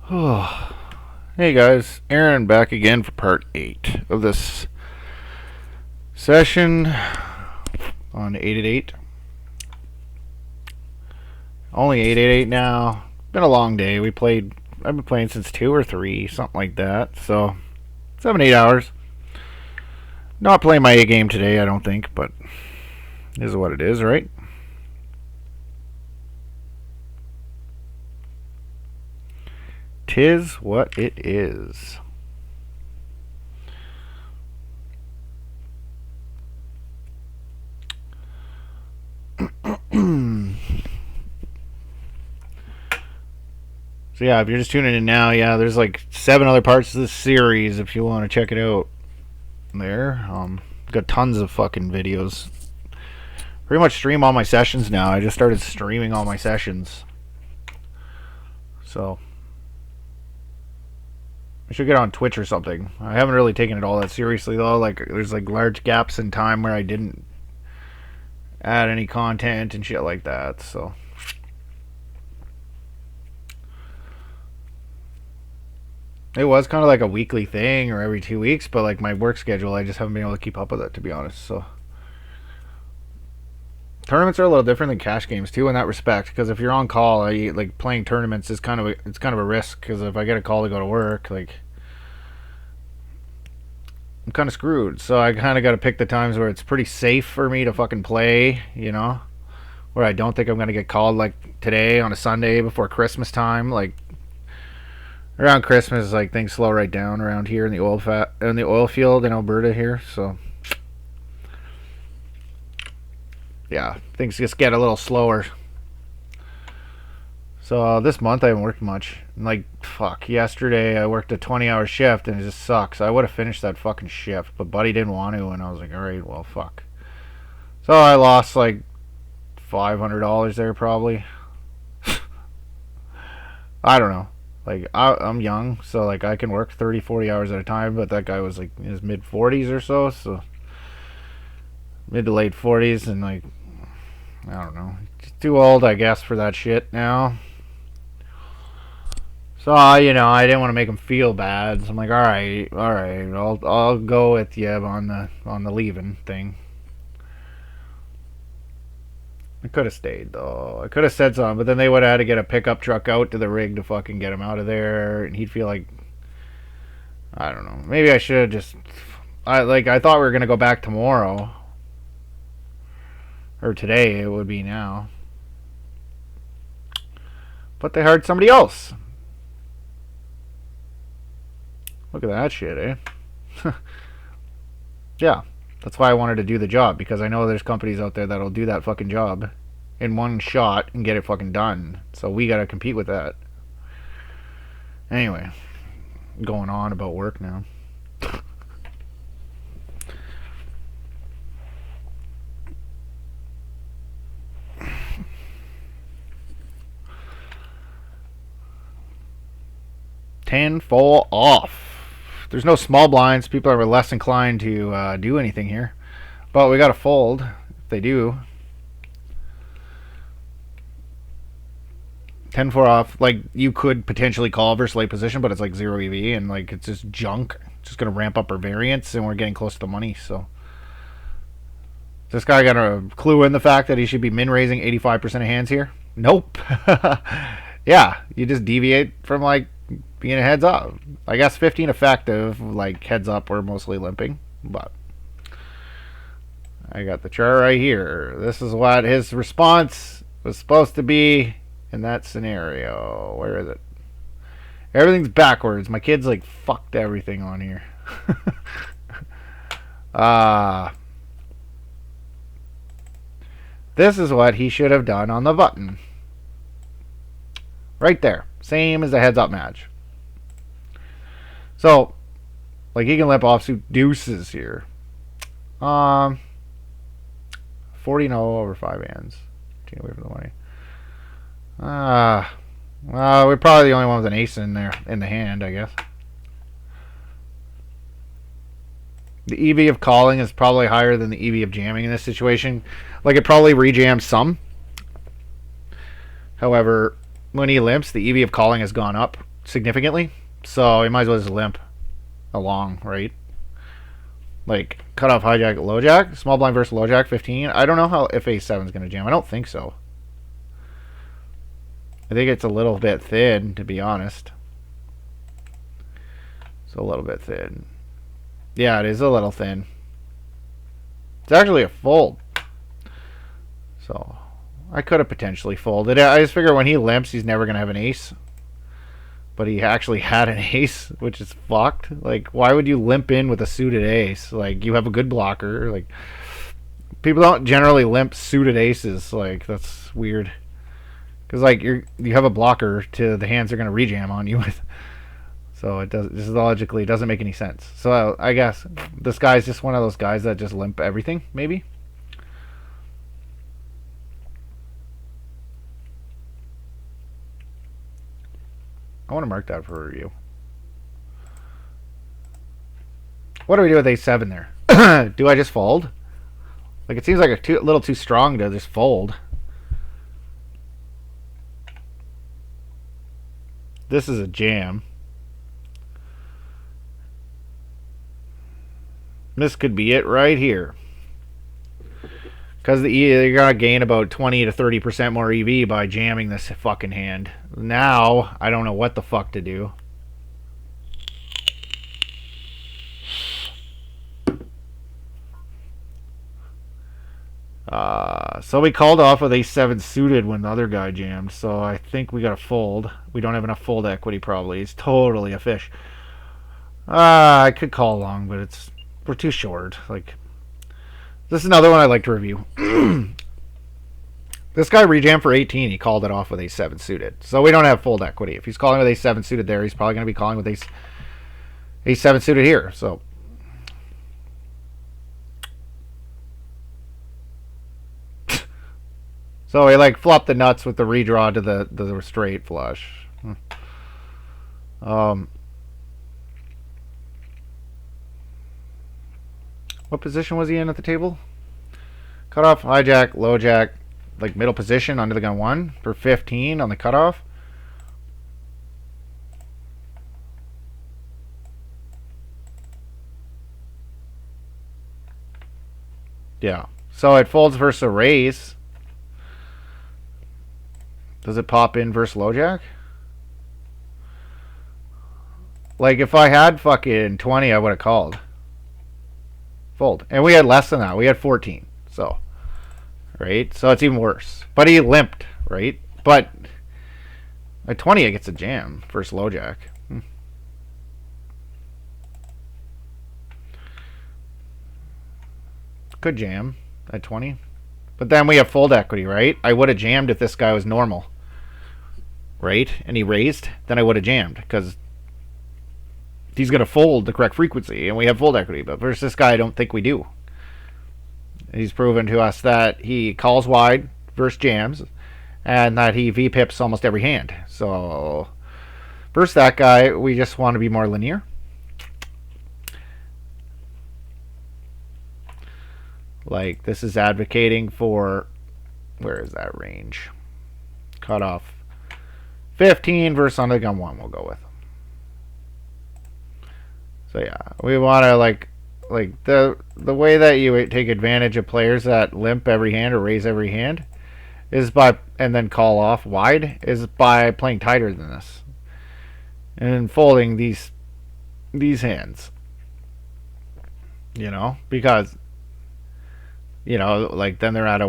Hey guys, Aaron back again for part 8 of this session on 8 at 8. Only 8 at 8 now. Been a long day. I've been playing since 2 or 3, something like that. So, 7, 8 hours. Not playing my A game today, I don't think, but this is what it is, right? Tis what it is. So yeah, if you're just tuning in now, yeah, there's like 7 other parts of this series if you want to check it out. There, got tons of fucking videos. Pretty much stream all my sessions now. I just started streaming all my sessions. So I should get on Twitch or something. I haven't really taken it all that seriously though. Like there's like large gaps in time where I didn't add any content and shit like that. So it was kind of like a weekly thing or every 2 weeks, but like my work schedule, I just haven't been able to keep up with it, to be honest. So tournaments are a little different than cash games too in that respect, because if you're on call, like playing tournaments is kind of a risk, because if I get a call to go to work, like I'm kind of screwed. So I kind of got to pick the times where it's pretty safe for me to fucking play, where I don't think I'm gonna get called, like today on a Sunday before Christmas time. Like around Christmas, like things slow right down around here in the oil field in Alberta here. So yeah, things just get a little slower. So this month I haven't worked much. Like fuck, yesterday I worked a 20-hour shift and it just sucks. I would have finished that fucking shift, but Buddy didn't want to, and I was like, all right, well fuck. So I lost like $500 there probably. I don't know. Like I'm young, so like I can work 30, 40 hours at a time, but that guy was like in his mid 40s or so mid to late 40s, and like I don't know, just too old I guess for that shit now. So I didn't want to make him feel bad, so I'm like, all right, I'll go with you on the leaving thing. I could have stayed though. I could have said something, but then they would have had to get a pickup truck out to the rig to fucking get him out of there, and he'd feel like, I don't know. Maybe I should have just. I thought we were gonna go back tomorrow, or today it would be now, but they hired somebody else. Look at that shit, eh? Yeah. That's why I wanted to do the job, because I know there's companies out there that'll do that fucking job in one shot and get it fucking done. So we gotta compete with that. Anyway, going on about work now. Ten full off. There's no small blinds. People are less inclined to do anything here. But we got to fold if they do. 10-4 off. Like, you could potentially call versus late position, but it's like 0 EV, and like it's just junk. It's just going to ramp up our variance, and we're getting close to the money. So this guy got a clue in the fact that he should be min raising 85% of hands here? Nope. Yeah, you just deviate from like being a heads up. I guess 15 effective, like heads up, we're mostly limping, but I got the chart right here. This is what his response was supposed to be in that scenario. Where is it? Everything's backwards. My kid's like fucked everything on here. This is what he should have done on the button. Right there. Same as the heads up match. So, like he can limp offsuit deuces here. 40-0 over 5 hands. Take away from the money. We're probably the only one with an ace in there in the hand, I guess. The EV of calling is probably higher than the EV of jamming in this situation. Like it probably rejams some. However, when he limps, the EV of calling has gone up significantly. So you might as well just limp along, right? Like cutoff hijack low jack, small blind versus low jack 15. I don't know how if A7 is going to jam. I don't think so. I think it's a little bit thin, to be honest. It's a little bit thin. Yeah, it is a little thin. It's actually a fold. So I could have potentially folded. I just figure when he limps, he's never going to have an ace. But he actually had an ace, which is fucked. Like, why would you limp in with a suited ace? Like, you have a good blocker. Like, people don't generally limp suited aces. Like, that's weird. Because, like, you have a blocker to the hands they're going to rejam on you with. So it does. This logically doesn't make any sense. So I guess this guy's just one of those guys that just limp everything, maybe. I want to mark that for review. What do we do with A7 there? Do I just fold? Like, it seems like a little too strong to just fold. This is a jam. This could be it right here. Because you're going to gain about 20 to 30% more EV by jamming this fucking hand. Now, I don't know what the fuck to do. So we called off with A7 suited when the other guy jammed. So I think we got to fold. We don't have enough fold equity probably. It's totally a fish. I could call along, but we're too short. Like, this is another one I'd like to review. This guy rejammed for 18. He called it off with A7 suited. So we don't have fold equity. If he's calling with A7 suited there, he's probably going to be calling with A7 suited here. So he like flopped the nuts with the redraw to the straight flush. What position was he in at the table? Cutoff, hijack, low jack, like middle position under the gun 1 for 15 on the cutoff. Yeah. So it folds versus a raise. Does it pop in versus low jack? Like, if I had fucking 20, I would have called. Fold. And we had less than that. We had 14. So, right? So it's even worse. But he limped, right? But at 20, it gets a jam versus low jack. Could jam at 20. But then we have fold equity, right? I would have jammed if this guy was normal. Right? And he raised, then I would have jammed. Because he's going to fold the correct frequency, and we have fold equity. But versus this guy, I don't think we do. He's proven to us that he calls wide versus jams, and that he V-pips almost every hand. So versus that guy, we just want to be more linear. Like, this is advocating for, where is that range? Cutoff 15 versus under the gun 1 we'll go with. So yeah, we want to like the way that you take advantage of players that limp every hand or raise every hand is by, and then call off wide, is by playing tighter than this and folding these hands. You know, because like then they're at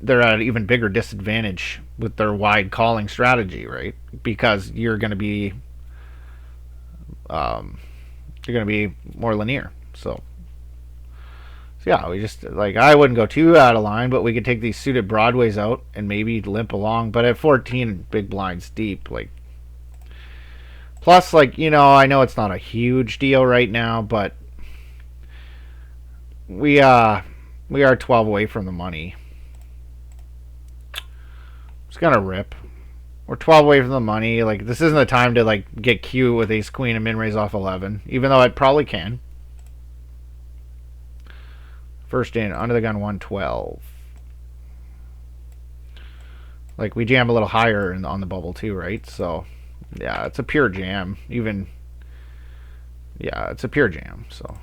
they're at an even bigger disadvantage with their wide calling strategy, right? Because you're going to be more linear. So yeah, we just, like, I wouldn't go too out of line, but we could take these suited broadways out and maybe limp along. But at 14 big blinds deep, like, plus, like, I know it's not a huge deal right now, but we are 12 away from the money. It's gonna rip. We're 12 away from the money. Like, this isn't the time to, like, get cute with ace queen and min raise off 11, even though it probably can. First in, under the gun 112. Like, we jam a little higher on the bubble too, right? So Yeah, it's a pure jam. Even, yeah, it's a pure jam. So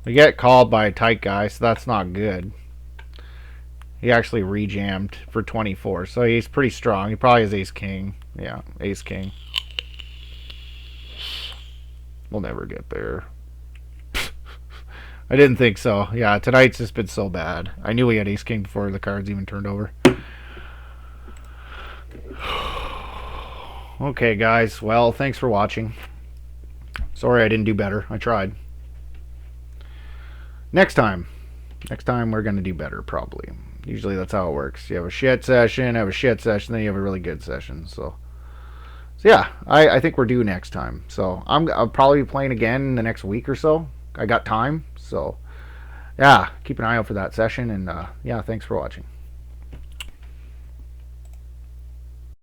we get called by a tight guy, so that's not good. He actually rejammed for 24, so he's pretty strong. He probably has ace king. Yeah, ace king. We'll never get there. I didn't think so. Yeah, tonight's just been so bad. I knew he had ace king before the cards even turned over. Okay, guys. Well, thanks for watching. Sorry I didn't do better. I tried. Next time we're going to do better, probably. Usually that's how it works. You have a shit session, have a shit session, then you have a really good session. So yeah, I think we're due next time. So I'll probably be playing again in the next week or so. I got time. So yeah, keep an eye out for that session. And yeah, thanks for watching.